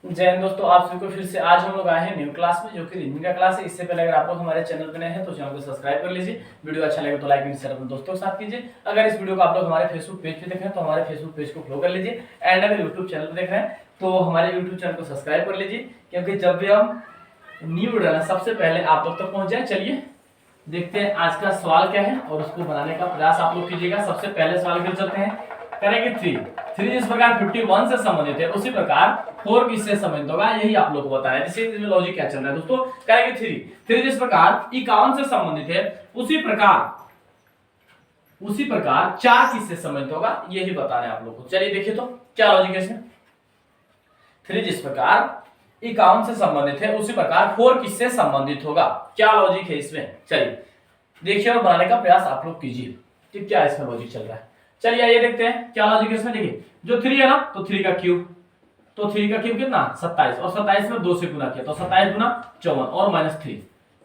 जय हिंद दोस्तों, आप सभी को फिर से आज हम लोग आए हैं न्यू क्लास में, जो कि रीजनिंग का क्लास है। इससे पहले अगर आप लोग हमारे चैनल पर नए हैं तो चैनल को सब्सक्राइब कर लीजिए। वीडियो अच्छा लगे तो लाइक एंड शेयर अपने दोस्तों के साथ कीजिए। अगर इस वीडियो को आप लोग हमारे फेसबुक पेज पे देख रहे हैं तो हमारे फेसबुक पेज को फॉलो कर लीजिए। एंड अगर यूट्यूब चैनल पर देख रहे हैं तो हमारे यूट्यूब चैनल को सब्सक्राइब कर लीजिए, क्योंकि जब भी हम न्यू वीडियो डालें सबसे पहले आप लोग तक पहुंच जाए। चलिए देखते हैं आज का सवाल क्या है और उसको बनाने का प्रयास आप लोग कीजिएगा। सबसे पहले सवाल की चलते हैं, करेंगे 3 जिस प्रकार 51 से संबंधित है उसी प्रकार 4 किससे संबंधित होगा, यही आप लोग को बताना है। जैसे इसमें लॉजिक क्या चल रहा है दोस्तों, करेंगे 3 जिस प्रकार 51 से संबंधित है उसी प्रकार 4 किससे संबंधित होगा, यही बताना है आप लोग को। चलिए देखिए तो क्या लॉजिक है इसमें। 3 जिस प्रकार 51 से संबंधित है उसी प्रकार 4 किससे संबंधित होगा, क्या लॉजिक है इसमें। चलिए देखिए और बनाने का प्रयास आप लोग कीजिए कि क्या इसमें लॉजिक चल रहा है। चलिए आइए देखते हैं क्या लॉजिक है इसमें। देखिए जो 3 है ना, तो 3 का क्यूब, तो 3 का क्यूब कितना 27, और 27 में 2 से गुना किया तो 27 गुना 54 और -3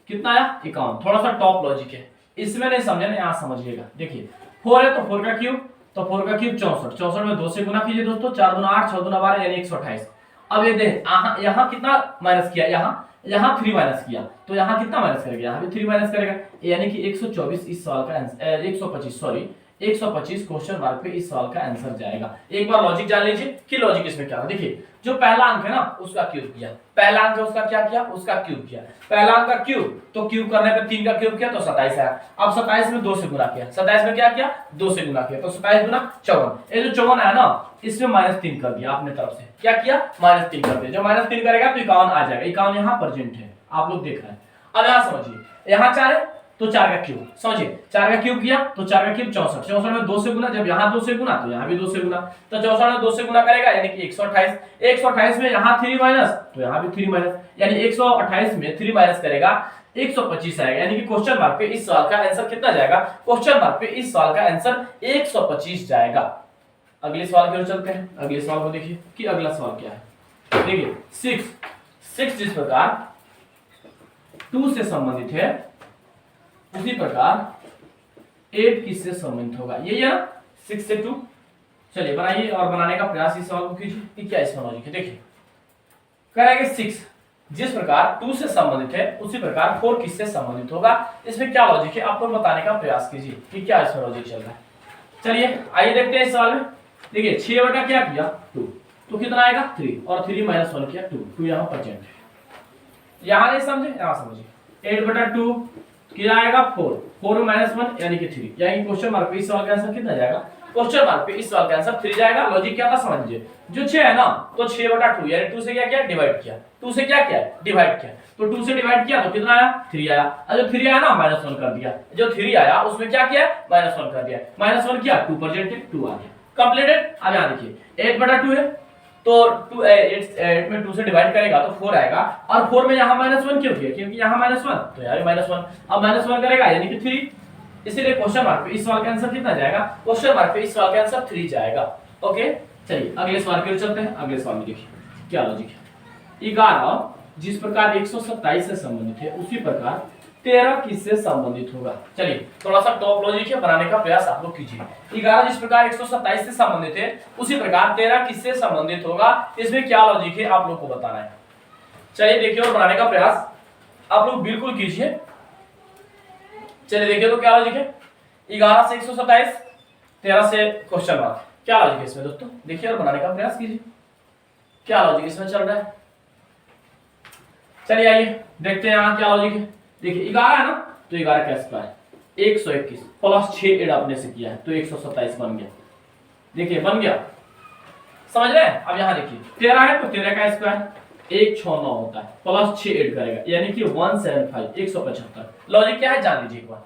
कितना आया 51। थोड़ा सा टॉप लॉजिक है, इसमें नहीं समझे ना, यहां समझिएगा। देखिए 4 है तो 4 का क्यूब, तो 4 का क्यूब 64, 64 में 2 से गुना कीजिए दोस्तों, 4 दूना 8, 6 दूना 12 यानी 128। अब ये देख यहाँ कितना माइनस किया, यहाँ 3 माइनस किया, तो यहाँ कितना माइनस करेगा, यहाँ भी 3 माइनस करेगा, यानी कि 124 इस सवाल का आंसर 125 सॉरी 125 क्वेश्चन मार्क पे इस सवाल का आंसर जाएगा। एक बार लॉजिक जान लीजिए कि लॉजिक इसमें क्या है। देखिए जो पहला अंक है ना उसका क्यूब किया, पहला अंक है उसका क्या किया, उसका क्यूब किया। पहला अंक का क्यूब, तो क्यूब करने पे 3 का क्यूब किया तो 27 आया। अब 27 में 2 से गुना किया, 27 में क्या किया 2 से गुना किया, तो 27 गुना 54। ये जो 54 आया ना इसमें -3 कर दिया अपने तरफ से, क्या किया -3 कर दिया। जो -3 करेगा तो 51 आ जाएगा, 51 यहाँ प्रेजेंट है, आप लोग देख रहे हैं। अब यहाँ समझिए, यहाँ 4 है तो 4 का क्यूब, समझिए 4 का क्यूब किया तो 4 का क्यूब 64, 64 में 2 से गुना, जब यहाँ 2 से गुना तो यहाँ भी 2 से गुना, तो 64 में 2 से गुना करेगा यानी कि 128, 128 में यहाँ 3 माइनस तो यहाँ भी 3 माइनस, यानी 128 में 3 माइनस करेगा 125 आएगा, यानी कि क्वेश्चन मार्क पे इस सवाल का आंसर कितना जाएगा, क्वेश्चन मार्क पे इस सवाल का आंसर 125 जाएगा। अगले सवाल की ओर चलते हैं। अगले सवाल को देखिए कि अगला सवाल क्या है। देखिए 6 जिस प्रकार 2 से संबंधित है उसी प्रकार 8 किससे संबंधित होगा, यही है ना 6 से 2। चलिए बनाइए और बनाने का प्रयास इस सवाल को कीजिए कि क्या इसमें लॉजिक है। देखिए करेंगे 6 जिस प्रकार 2 से संबंधित है उसी प्रकार 4 किससे संबंधित होगा, इसमें क्या लॉजिक है आप लोग बताने का प्रयास कीजिए कि क्या इसमें लॉजिक चल रहा है। चलिए आइए देखते हैं इस सवाल में। देखिए 6 बटा क्या किया 2, तो कितना आएगा 3, और 3 माइनस 1 किया 2 यहाँ प्रेजेंट है। यहाँ नहीं समझे, यहाँ समझिए 8 बटा 2 क्या आएगा 4 में -1 यानी कि 3, यानी क्वेश्चन मार्क पे इस सवाल का आंसर कितना जाएगा, क्वेश्चन मार्क पे इस सवाल का आंसर 3 जाएगा। लॉजिक क्या था समझिए, जो 6 है ना तो 6 बटा 2 यानी 2 से क्या किया डिवाइड किया, 2 से क्या किया डिवाइड किया, तो 2 से डिवाइड किया तो कितना आया 3 आया, और जो 3 आया ना -1 कर दिया, जो 3 आया उसमें क्या किया -1 कर दिया, -1 किया 2 प्रेजेंट है 2 आ गया कंप्लीटेड। अब यहां देखिए 8 बटा 2 है तो 8 में 2 से डिवाइड करेगा तो 4 आएगा, और 4 में यहाँ -1 क्यों किया, क्योंकि यहाँ -1 तो यहाँ भी -1, अब -1 करेगा यानी कि 3, इसीलिए क्वेश्चन मार्क पे इस सवाल का आंसर कितना जाएगा, क्वेश्चन मार्क पे इस सवाल का आंसर 3 जाएगा। ओके चलिए अगले सवाल की ओर चलते हैं। अगले सवाल में देखिए क्या लॉजिक है। 11 जिस प्रकार 127 से संबंधित है उसी प्रकार 13 किससे संबंधित होगा। चलिए थोड़ा सा टॉप लॉजिक है, बनाने का प्रयास आप लोग कीजिए। 11 जिस प्रकार 127 से संबंधित है उसी प्रकार 13 किससे संबंधित होगा, इसमें क्या लॉजिक है आप लोग को बताना है। चलिए देखिए और बनाने का प्रयास आप लोग बिल्कुल कीजिए। चलिए देखिए तो क्या लॉजिक है, 11 से 127, 13 से क्वेश्चन मार्क, क्या लॉजिक है इसमें दोस्तों, देखिए और बनाने का प्रयास कीजिए क्या लॉजिक इसमें चल रहा है। चलिए आइए देखते हैं यहाँ क्या लॉजिक है। देखिए 11 है ना तो 11 का स्क्वायर 121 प्लस 6 ऐड आपने से किया है तो 127 बन गया। देखिए बन गया, समझ रहे हैं। अब यहाँ देखिए 13 है तो 13 का स्क्वायर 169 होता है, प्लस 6 ऐड करेगा यानी कि 175 175। लॉजिक क्या है जान लीजिए एक बार।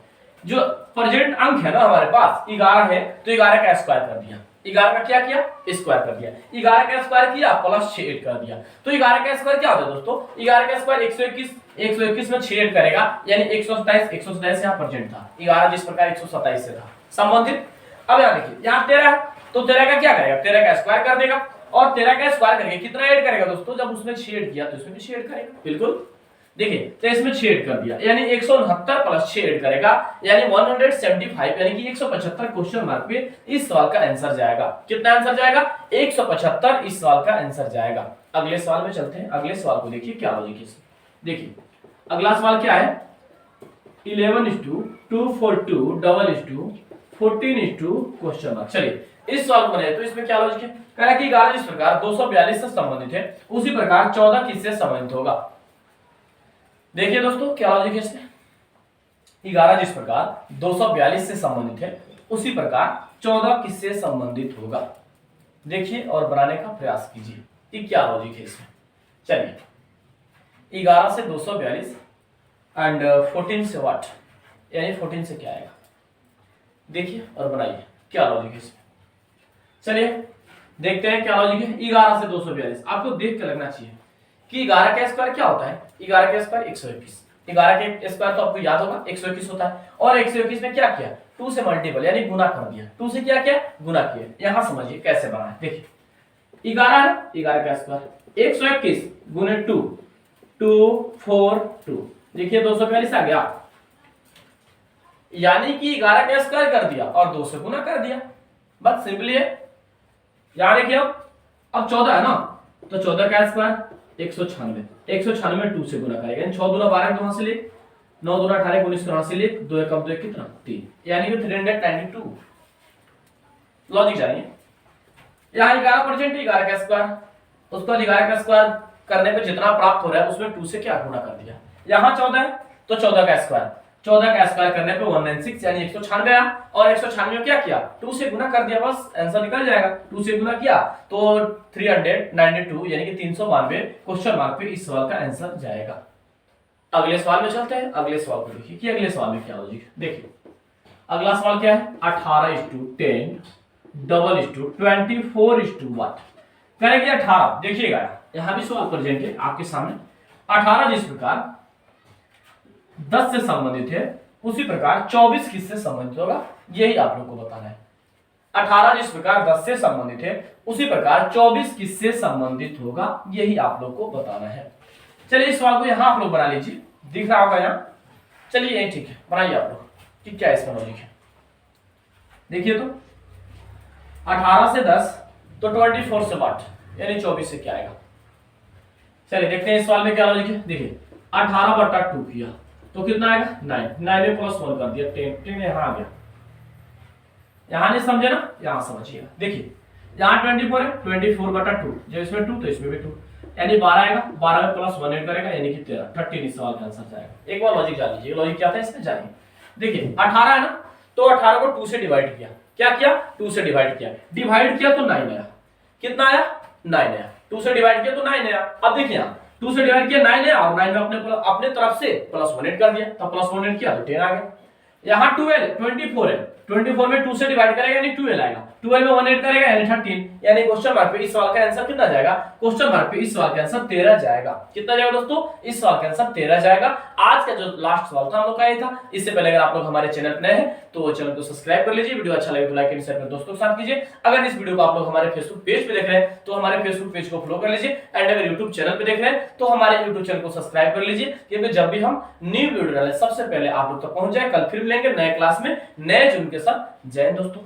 जो प्रेजेंट अंक है ना हमारे पास 11 है तो 11 का स्क्वायर कर दिया, 11 का क्या किया स्क्वायर कर दिया, 11 का स्क्वायर किया प्लस 6 ऐड कर दिया, तो 11 का स्क्वायर क्या होता है दोस्तों, 11 का स्क्वायर 121, 121 में 6 ऐड करेगा यानी 127, 127 यहाँ प्रेजेंट था, 11 जिस प्रकार 127 से था संबंधित। अब यहाँ देखिए यहाँ 13 है तो 13 का क्या करेगा 13 का स्क्वायर कर देगा, और 13 का स्क्वायर करके कितना ऐड करेगा दोस्तों, जब उसमें 6 ऐड किया तो इसमें भी 6 ऐड करेगा बिल्कुल। देखिए तो इसमें 6 ऐड कर दिया, यानी 169 प्लस 6 ऐड करेगा, यानी 175, यानी कि 175 क्वेश्चन मार्क पे इस सवाल का आंसर जाएगा। कितना आंसर जाएगा? 175 इस सवाल का आंसर जाएगा। अगले सवाल में चलते हैं। अगले सवाल को देखिए क्या लॉजिक है। देखिए अगला सवाल क्या है, 11:242 क्वेश्चन मार्क। चलिए इस सवाल को बनाइए। तो इसमें क्या लॉजिक है, कह रहा है कि 11 जिस प्रकार 242 से संबंधित है उसी प्रकार 14 किससे संबंधित होगा। देखिए दोस्तों क्या लॉजिक है इसमें, 11 जिस प्रकार 242 से संबंधित है उसी प्रकार 14 किससे संबंधित होगा। देखिए और बनाने का प्रयास कीजिए कि क्या लॉजिक है इसमें। चलिए 11 से 242 एंड 14 से व्हाट, यानी 14 से क्या आएगा, देखिए और बनाइए क्या लॉजिक है इसमें। चलिए देखते हैं क्या लॉजिक है। 11 से 242 आपको देख कर लगना चाहिए कि 11 का स्क्वायर क्या होता है, 11 का स्क्वायर 121, 11 के स्क्वायर तो आपको याद होगा 121 होता है, और 121 में क्या किया, 2 से मल्टीपल यानी गुना कर दिया, 2 से क्या किया, गुना किया। यहां समझिए कैसे बना है। देखिए 11 है ना, 11 का स्क्वायर 121 गुने 2, 242, देखिए 242 आ गया, यानी कि 11 का स्क्वायर कर दिया और 2 से गुना कर दिया, बस सिंपली है। यहां देखिए अब 14 है ना, तो 14 का स्क्वायर 196, 196 2 से गुना करेगा, 6 दूना 12 तो वहां से ले, 9 दूना 18 19 वहां से ले, 2 एक कम 2 कितना 3, यानी कि 392। लॉजिक जानिए, यहां 11% 11 का स्क्वायर, उसके बाद 11 का स्क्वायर करने पे जितना प्राप्त हो रहा है उसमें 2 से क्या गुना कर दिया। यहां 14 है तो 14 का स्क्वायर, 14 का स्क्वायर करने पे 196 यानी 196 आया, और 196 में क्या किया, 2 से गुना कर दिया, बस आंसर निकल जाएगा। 2 से गुना किया तो 392 यानी कि 392 क्वेश्चन मार्क पे इस सवाल का आंसर जाएगा। अगले सवाल में चलते हैं। अगले सवाल को देखिए कि अगले सवाल में क्या लॉजिक है। देखिए अगला सवाल क्या है, 18:10 24:1 करेंगे 18। देखिएगा यहां भी सवाल प्रेजेंट है आपके सामने। 18 जिस प्रकार 10 से संबंधित है उसी प्रकार 24 किससे संबंधित होगा, यही आप लोग को बताना है। 18 जिस प्रकार 10 से संबंधित है उसी प्रकार 24 किससे संबंधित होगा, यही आप लोग को बताना है। चलिए इस सवाल को यहां आप लोग बना लीजिए, दिख रहा होगा यहां। चलिए यही ठीक है, बनाइए आप लोग कि क्या इसमें लॉजिक है। देखिए तो 18 से 10 तो 24 से व्हाट, यानी 24 से क्या आएगा। चलिए देखते हैं इस सवाल में क्या लॉजिक है। देखिए 18/2 किया तो कितना आएगा 9, 9 में +1 कर दिया 10, 10 यहां आ गया। यहां नहीं समझे ना, यहां समझिएगा। देखिए यहां 24 है, 24/2 जब इसमें 2 तो इसमें भी 2, यानी 12 आएगा, 12 में +1 ऐड करेगा यानी कि 13, 13 इस सवाल का आंसर जाएगा। एक बार लॉजिक जान लीजिए, लॉजिक क्या था इसमें जानिए। देखिए 18 है ना, तो 18 को 2 से डिवाइड किया, क्या किया, 2 से डिवाइड किया, डिवाइड किया तो 9 आया, कितना आया 9 आया, 2 से डिवाइड किया तो 9 आया। अब देखिए 2 से डिवाइड किया 9 है, और 9 में अपने तरफ से +1 ऐड कर दिया, तब +1 ऐड किया तो 10 आ गया। यहां 12 24 है, 24 में 2 से डिवाइड करेगा यानी 12 आएगा, 12 में 1 ऐड करेगा यानी 13, यानी क्वेश्चन मार्क पे इस सवाल का आंसर कितना जाएगा, क्वेश्चन मार्क पे इस सवाल का आंसर 13 जाएगा। कितना जाएगा दोस्तों, इस सवाल का आंसर 13 जाएगा। आज का जो लास्ट सवाल था हम लोग का ये था। इससे पहले अगर आप लोग हमारे चैनल पर नए हैं तो चैनल को सब्सक्राइब कर लीजिए, वीडियो अच्छा लगे तो लाइक एंड शेयर अपने दोस्तों के साथ कीजिए। अगर इस वीडियो को आप लोग हमारे फेसबुक पेज पे देख रहे हैं तो हमारे फेसबुक पेज को फॉलो कर लीजिए, एंड अगर यूट्यूब चैनल पे देख रहे हैं तो हमारे यूट्यूब चैनल को सब्सक्राइब कर लीजिए, क्योंकि जब भी हम न्यू वीडियो डालें सबसे पहले आप लोग तक पहुंच जाए। कल फिर मिलेंगे नए क्लास में नए जुर्म के साथ। जय हिंद दोस्तों।